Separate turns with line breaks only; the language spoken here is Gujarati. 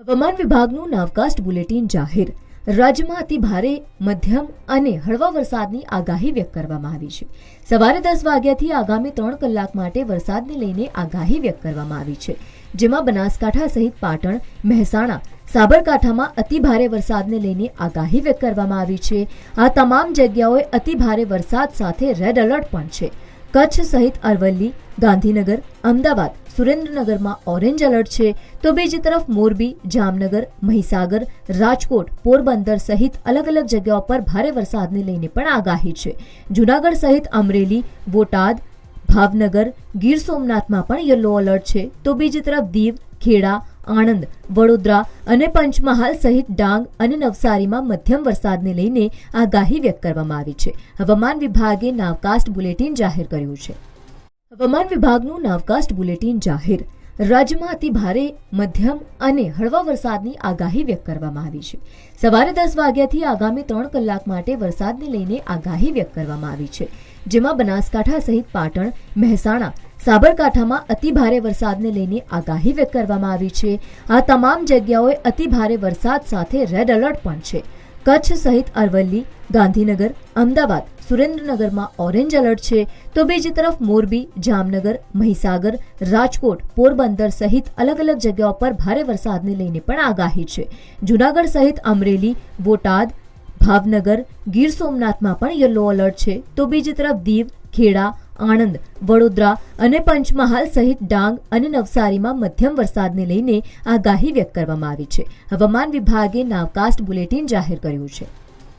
હવામાન વિભાગનું નાવકાસ્ટ બુલેટિન જાહેર. રાજ્યમાં અતિ ભારે મધ્યમ અને હળવા વરસાદની આગાહી વ્યક્ત કરવામાં આવી છે. સવારે 10 વાગ્યાથી આગામી 3 કલાક માટે વરસાદને લઈને આગાહી વ્યક્ત કરવામાં આવી છે, જેમાં બનાસકાંઠા સહિત પાટણ, મહેસાણા, સાબરકાંઠામાં અતિ ભારે વરસાદને લઈને આગાહી વ્યક્ત કરવામાં આવી છે. આ તમામ જગ્યાઓએ અતિ ભારે વરસાદ સાથે રેડ એલર્ટ પણ છે. કચ્છ સહિત અરવલ્લી, ગાંધીનગર, અમદાવાદ, સુરેન્દ્રનગરમાં ઓરેન્જ એલર્ટ છે, તો બીજી તરફ મોરબી, જામનગર, મહીસાગર, રાજકોટ, પોરબંદર સહિત અલગ અલગ જગ્યાઓ પર ભારે વરસાદને લઈને પણ આગાહી છે. જૂનાગઢ સહિત અમરેલી, બોટાદ, ભાવનગર, ગીર સોમનાથમાં પણ યલો એલર્ટ છે, તો બીજી તરફ દીવ, ખેડા, આણંદ, વડોદરા અને પંચમહાલ સહિત ડાંગ અને નવસારીમાં મધ્યમ વરસાદને લઈને આગાહી વ્યક્ત કરવામાં આવી છે. હવામાન વિભાગે નાવકાસ્ટ બુલેટિન જાહેર કર્યું છે. હવામાન વિભાગનું નાવકાસ્ટ બુલેટિન જાહેર. રાજ્યમાં અતિ ભારે મધ્યમ અને હળવા વરસાદની આગાહી વ્યક્ત કરવામાં આવી છે. સવારે 10 વાગ્યાથી આગામી 3 કલાક માટે વરસાદને લઈને આગાહી વ્યક્ત કરવામાં આવી છે, જેમાં બનાસકાંઠા સહિત પાટણ, મહેસાણા, સાબરકાંઠામાં અતિ ભારે વરસાદને લઈને આગાહી વ્યક્ત કરવામાં આવી છે. આ તમામ જગ્યાઓએ અતિ ભારે વરસાદ સાથે રેડ એલર્ટ પણ છે. કચ્છ સહિત અરવલ્લી, ગાંધીનગર, અમદાવાદ, સુરેન્દ્રનગરમાં ઓરેન્જ એલર્ટ છે, તો બીજી તરફ મોરબી, જામનગર, મહીસાગર, રાજકોટ, પોરબંદર સહિત અલગ અલગ જગ્યાઓ પર ભારે વરસાદને લઈને પણ આગાહી છે. જૂનાગઢ સહિત અમરેલી, બોટાદ, ભાવનગર, ગીર સોમનાથમાં પણ યલો એલર્ટ છે, તો બીજી તરફ દીવ, ખેડા, આણંદ, વડોદરા અને પંચમહાલ સહિત ડાંગ અને નવસારીમાં મધ્યમ વરસાદને લઈને આગાહી વ્યક્ત કરવામાં આવી છે. હવામાન વિભાગે નાવકાસ્ટ બુલેટિન જાહેર કર્યું છે.